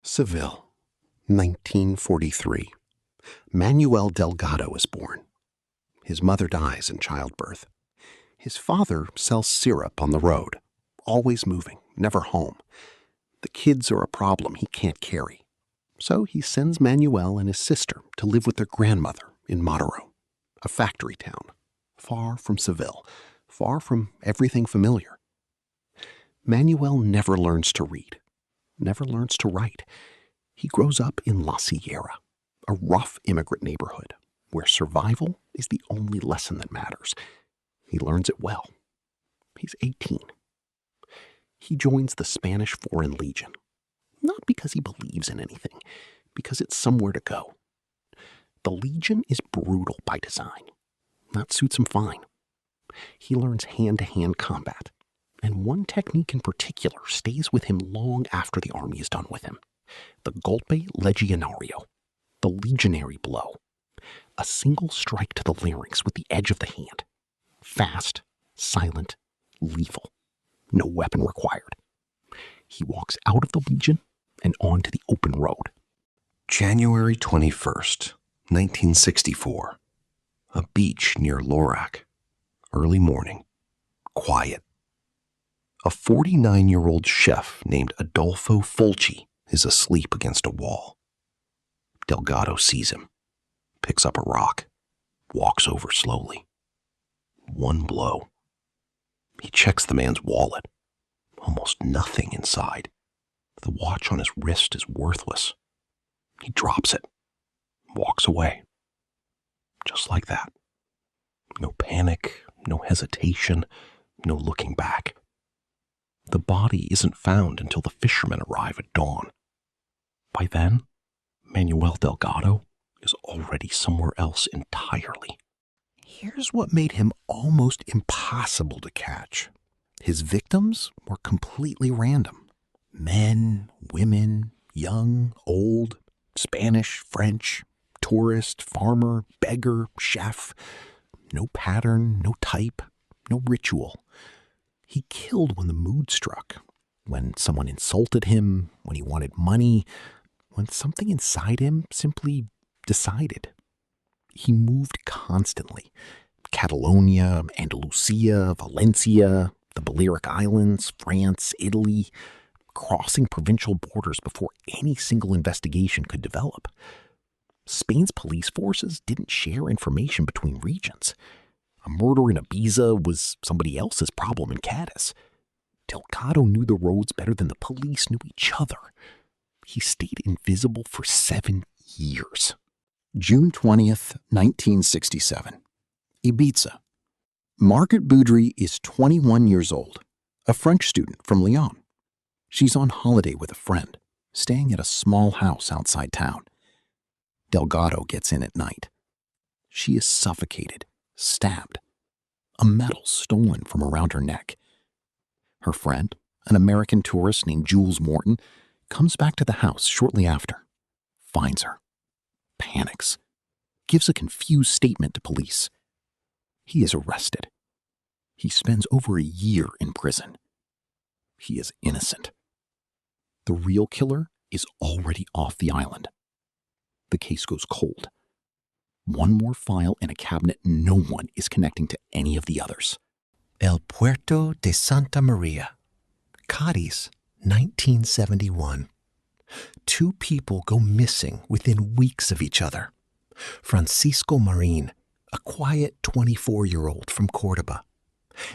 Seville, 1943. Manuel Delgado is born. His mother dies in childbirth. His father sells syrup on the road, always moving, never home. The kids are a problem he can't carry. So he sends Manuel and his sister to live with their grandmother in Notorious, a factory town, far from Seville, far from everything familiar. Manuel never learns to read, never learns to write. He grows up in La Sierra, a rough immigrant neighborhood where survival is the only lesson that matters. He learns it well. He's 18. He joins the Spanish Foreign Legion, not because he believes in anything, because it's somewhere to go. The Legion is brutal by design. That suits him fine. He learns hand-to-hand combat, and one technique in particular stays with him long after the army is done with him. The golpe legionario, the legionary blow. A single strike to the larynx with the edge of the hand. Fast, silent, lethal. No weapon required. He walks out of the Legion and onto the open road. January 21st, 1964. A beach near Lorac. Early morning. Quiet. A 49-year-old chef named Adolfo Fulci is asleep against a wall. Delgado sees him, picks up a rock, walks over slowly. One blow. He checks the man's wallet. Almost nothing inside. The watch on his wrist is worthless. He drops it, walks away. Just like that. No panic, no hesitation, no looking back. The body isn't found until the fishermen arrive at dawn. By then, Manuel Delgado is already somewhere else entirely. Here's what made him almost impossible to catch. His victims were completely random. Men, women, young, old, Spanish, French, tourist, farmer, beggar, chef. No pattern, no type, no ritual. He killed when the mood struck, when someone insulted him, when he wanted money, when something inside him simply decided. He moved constantly. Catalonia, Andalusia, Valencia, the Balearic Islands, France, Italy, crossing provincial borders before any single investigation could develop. Spain's police forces didn't share information between regions. A murder in Ibiza was somebody else's problem in Cadiz. Delgado knew the roads better than the police knew each other. He stayed invisible for 7 years. June 20th, 1967. Ibiza. Margaret Boudry is 21 years old, a French student from Lyon. She's on holiday with a friend, staying at a small house outside town. Delgado gets in at night. She is suffocated, stabbed, a medal stolen from around her neck. Her friend, an American tourist named Jules Morton, comes back to the house shortly after, finds her, panics, gives a confused statement to police. He is arrested. He spends over a year in prison. He is innocent. The real killer is already off the island. The case goes cold. One more file in a cabinet no one is connecting to any of the others. El Puerto de Santa Maria, Cadiz, 1971. 2 people go missing within weeks of each other. Francisco Marin, a quiet 24-year-old from Cordoba,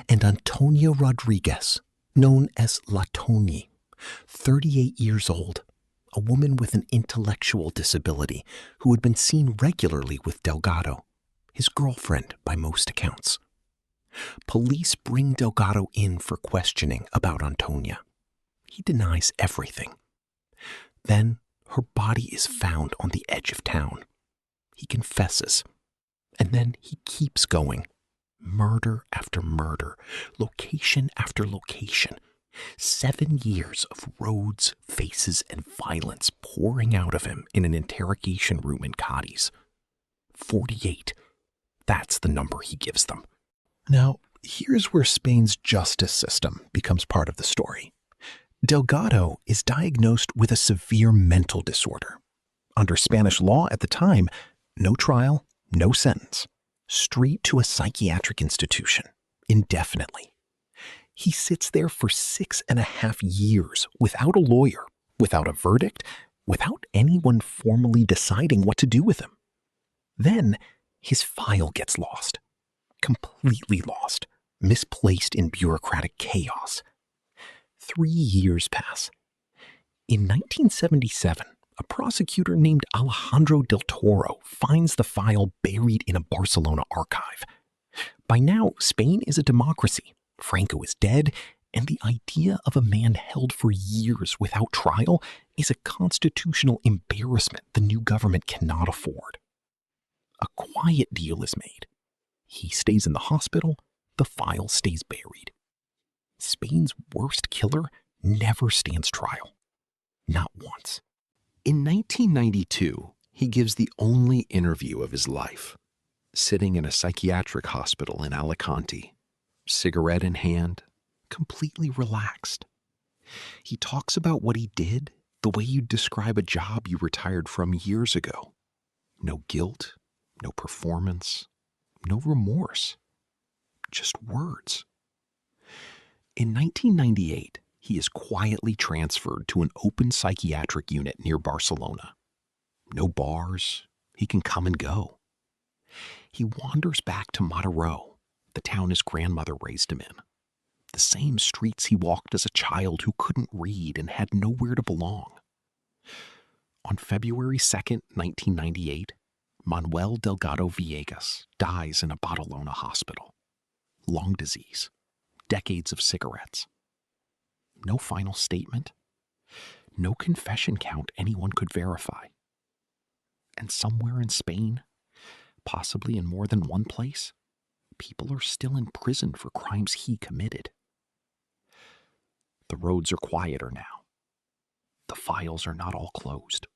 and Antonia Rodriguez, known as La Toni, 38 years old, a woman with an intellectual disability who had been seen regularly with Delgado, his girlfriend by most accounts. Police bring Delgado in for questioning about Antonia. He denies everything. Then her body is found on the edge of town. He confesses, and then he keeps going. Murder after murder, location after location. 7 years of roads, faces, and violence pouring out of him in an interrogation room in Cadiz. 48. That's the number he gives them. Now, here's where Spain's justice system becomes part of the story. Delgado is diagnosed with a severe mental disorder. Under Spanish law at the time, no trial, no sentence. Straight to a psychiatric institution, indefinitely. He sits there for 6.5 years without a lawyer, without a verdict, without anyone formally deciding what to do with him. Then his file gets lost. Completely lost. Misplaced in bureaucratic chaos. 3 years pass. In 1977, a prosecutor named Alejandro del Toro finds the file buried in a Barcelona archive. By now, Spain is a democracy. Franco is dead, and the idea of a man held for years without trial is a constitutional embarrassment the new government cannot afford. A quiet deal is made. He stays in the hospital, the file stays buried. Spain's worst killer never stands trial. Not once. In 1992, he gives the only interview of his life, sitting in a psychiatric hospital in Alicante, cigarette in hand, completely relaxed. He talks about what he did the way you'd describe a job you retired from years ago. No guilt, no performance, no remorse, just words. In 1998, he is quietly transferred to an open psychiatric unit near Barcelona. No bars, he can come and go. He wanders back to Mataró, the town his grandmother raised him in. The same streets he walked as a child who couldn't read and had nowhere to belong. On February 2nd, 1998, Manuel Delgado Villegas dies in a Barcelona hospital. Lung disease, decades of cigarettes. No final statement, no confession count anyone could verify. And somewhere in Spain, possibly in more than one place, people are still in prison for crimes he committed. The roads are quieter now. The files are not all closed.